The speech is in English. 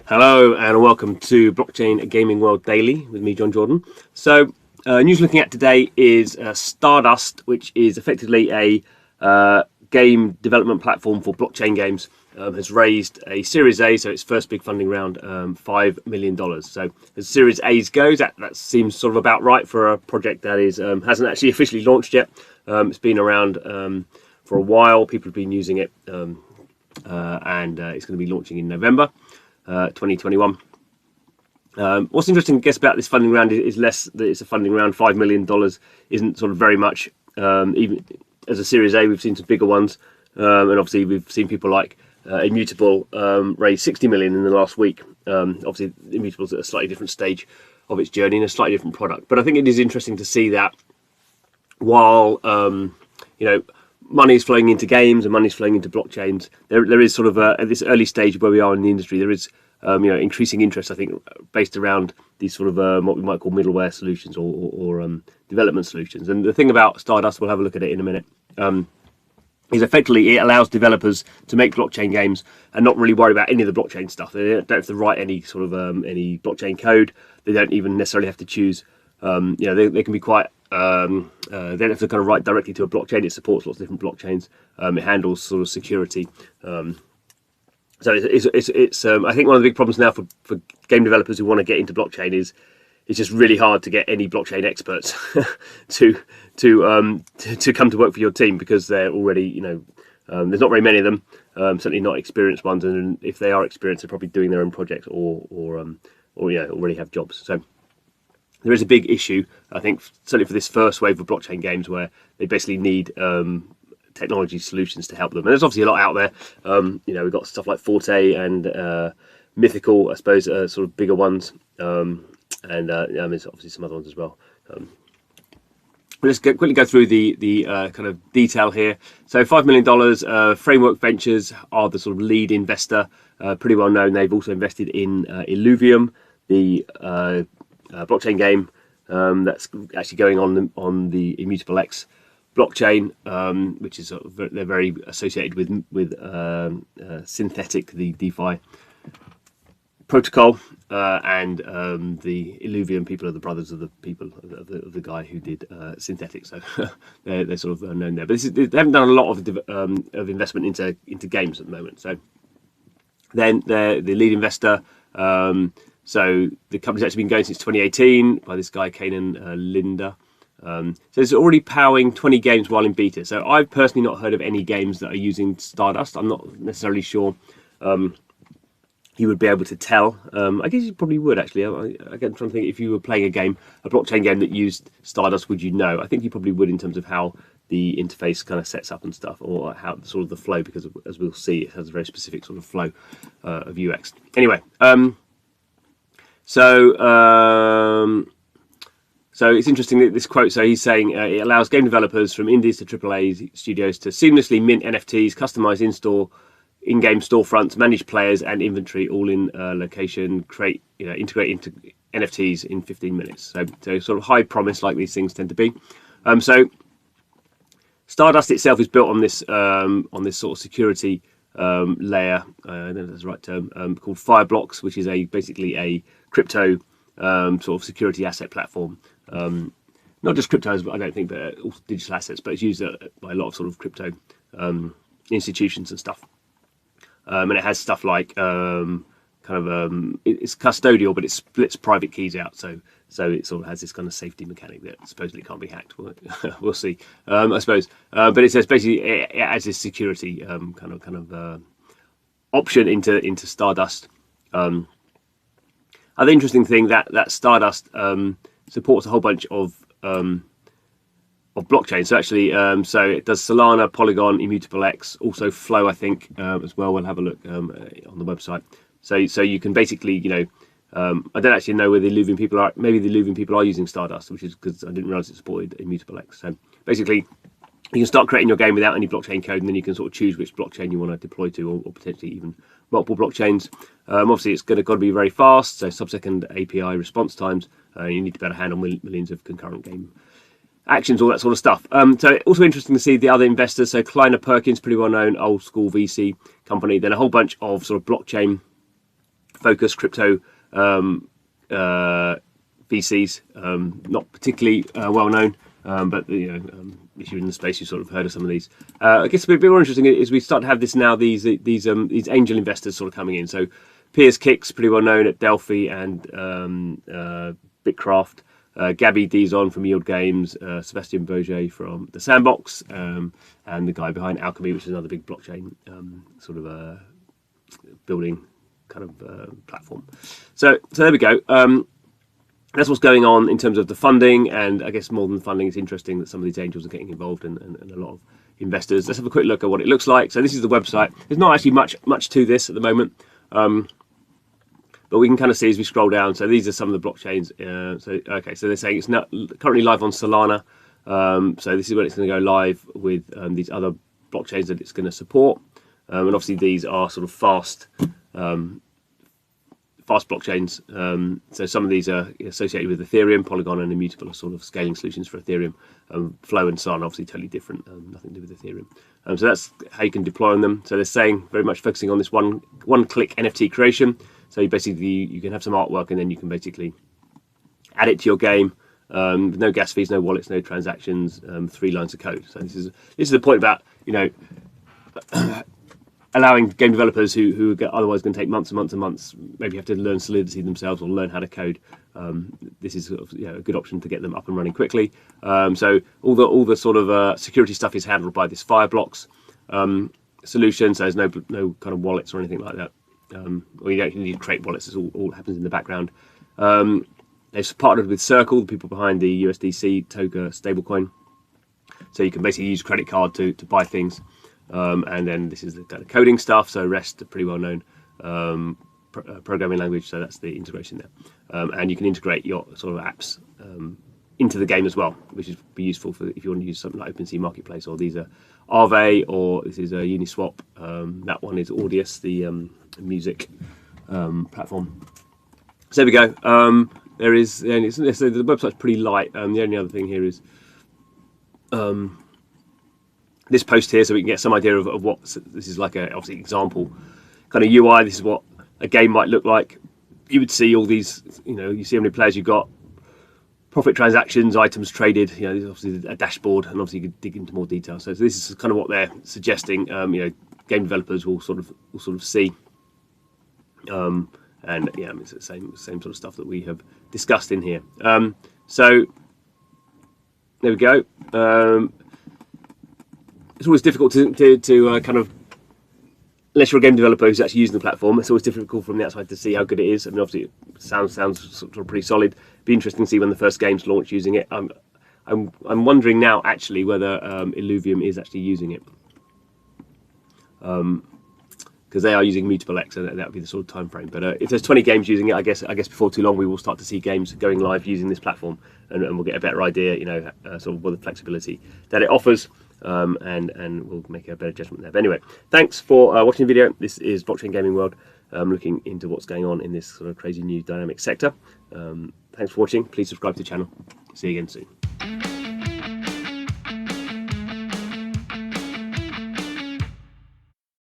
Hello and welcome to Blockchain Gaming World Daily with me, John Jordan. So, news looking at today is Stardust, which is effectively a game development platform for blockchain games, has raised a Series A, so its first big funding round, $5 million. So, as Series A's goes, that seems sort of about right for a project that is hasn't actually officially launched yet. It's been around for a while. People have been using it, and it's going to be launching in November 2021. What's interesting, I guess, about this funding round is less that it's a funding round. $5 million isn't sort of very much. Even as a Series A, we've seen some bigger ones, and obviously we've seen people like Immutable raise $60 million in the last week. Obviously, Immutable's at a slightly different stage of its journey and a slightly different product. But I think it is interesting to see that while money is flowing into games and money is flowing into blockchains, there is sort of at this early stage where we are in the industry, there is increasing interest, I think, based around these sort of what we might call middleware solutions or development solutions. And the thing about Stardust, we'll have a look at it in a minute, is effectively it allows developers to make blockchain games and not really worry about any of the blockchain stuff. They don't have to write any sort of any blockchain code. They don't even necessarily have to choose. They can be quite. They don't have to kind of write directly to a blockchain. It supports lots of different blockchains. It handles sort of security. So it's I think one of the big problems now for game developers who want to get into blockchain is it's just really hard to get any blockchain experts to come to work for your team, because they're already there's not very many of them. Certainly not experienced ones, and if they are experienced, they're probably doing their own projects or already have jobs. So there is a big issue, I think, certainly for this first wave of blockchain games, where they basically need technology solutions to help them. And there's obviously a lot out there. We've got stuff like Forte and Mythical, I suppose, sort of bigger ones, and there's obviously some other ones as well. Let's quickly go through the kind of detail here. So $5 million. Framework Ventures are the sort of lead investor, pretty well known. They've also invested in Illuvium, the blockchain game that's actually going on the Immutable X blockchain, which is they're very associated with Synthetic, the DeFi protocol, and the Illuvium people are the brothers of the people of the guy who did Synthetic, so they're sort of known there. But they haven't done a lot of investment into games at the moment. So then they're the lead investor. So the company's actually been going since 2018 by this guy, Kanan Linder. So it's already powering 20 games while in beta. So I've personally not heard of any games that are using Stardust. I'm not necessarily sure you would be able to tell. I guess you probably would, actually. I'm trying to think, if you were playing a blockchain game that used Stardust, would you know? I think you probably would, in terms of how the interface kind of sets up and stuff, or how sort of the flow, because as we'll see, it has a very specific sort of flow of UX. Anyway, So it's interesting that this quote, so he's saying it allows game developers from indies to AAA studios to seamlessly mint NFTs, customize in-game storefronts, manage players and inventory all in location, integrate into NFTs in 15 minutes. So sort of high promise, like these things tend to be. So Stardust itself is built on this sort of security layer, I don't know if that's the right term, called Fireblocks, which is basically a crypto sort of security asset platform. Not just cryptos, but I don't think, but also digital assets. But it's used by a lot of sort of crypto institutions and stuff. And it has stuff like it's custodial, but it splits private keys out. So it sort of has this kind of safety mechanic that supposedly can't be hacked. We'll see, I suppose. But it says basically it adds this security kind of option into Stardust. Other interesting thing that Stardust supports a whole bunch of blockchains. So actually, so it does Solana, Polygon, Immutable X, also Flow, I think, as well. We'll have a look on the website. So you can basically, I don't actually know where the Illuvium people are. Maybe the Illuvium people are using Stardust, which is because I didn't realize it supported Immutable X. So basically, you can start creating your game without any blockchain code, and then you can sort of choose which blockchain you want to deploy to, or potentially even multiple blockchains. Obviously, it's got to be very fast, so sub-second API response times. You need to be able to handle millions of concurrent game actions, all that sort of stuff. So also interesting to see the other investors. So Kleiner Perkins, pretty well known, old school VC company. Then a whole bunch of sort of blockchain focused crypto VCs, not particularly well known, but if you're in the space, you sort of heard of some of these. I guess a bit more interesting is we start to have this now. These angel investors sort of coming in. So Piers Kick's pretty well known at Delphi and Bitcraft. Gabby Dizon from Yield Games, Sebastian Bourget from The Sandbox, and the guy behind Alchemy, which is another big blockchain sort of building kind of platform. So there we go. That's what's going on in terms of the funding, and I guess more than the funding, it's interesting that some of these angels are getting involved and a lot of investors. Let's have a quick look at what it looks like. So this is the website. There's not actually much to this at the moment. But we can kind of see as we scroll down. So these are some of the blockchains. So they're saying it's not currently live on Solana. So this is when it's going to go live with these other blockchains that it's going to support. And obviously these are sort of fast blockchains. So some of these are associated with Ethereum. Polygon and Immutable are sort of scaling solutions for Ethereum. Flow and Solana obviously totally different. Nothing to do with Ethereum. So that's how you can deploy on them. So they're saying very much focusing on this one-click NFT creation. So you can have some artwork and then you can basically add it to your game. No gas fees, no wallets, no transactions, 3 lines of code. So this is the point about allowing game developers who are otherwise going to take months and months and months, maybe have to learn Solidity themselves or learn how to code. This is a good option to get them up and running quickly. So all the sort of security stuff is handled by this Fireblocks solution. So there's no kind of wallets or anything like that. Or you don't need to create wallets. This all happens in the background. They've partnered with Circle, the people behind the USDC Toga stablecoin. So you can basically use credit card to buy things. And then this is the kind of coding stuff. So REST, a pretty well known programming language. So that's the integration there. And you can integrate your sort of apps into the game as well, which is be useful for if you want to use something like OpenSea Marketplace, or these are Aave, or this is a Uniswap. That one is Audius, the music platform. So there we go. There is, and the website's pretty light. The only other thing here is this post here, so we can get some idea of what this is like. Obviously example kind of UI. This is what a game might look like. You would see all these, you see how many players you've got, profit transactions, items traded. There's obviously a dashboard, and obviously you can dig into more detail. So this is kind of what they're suggesting. Game developers will sort of see. And yeah, it's the same sort of stuff that we have discussed in here. So there we go. It's always difficult to kind of, unless you're a game developer who's actually using the platform, it's always difficult from the outside to see how good it is. I mean, obviously it sounds sort of pretty solid. Be interesting to see when the first games launch using it. I'm wondering now actually whether Illuvium is actually using it. Because they are using Mutable X, and that would be the sort of time frame. But if there's 20 games using it, I guess before too long we will start to see games going live using this platform, and we'll get a better idea, sort of what the flexibility that it offers, and we'll make a better judgment there. But anyway, thanks for watching the video. This is Blockchain Gaming World, looking into what's going on in this sort of crazy new dynamic sector. Thanks for watching. Please subscribe to the channel. See you again soon.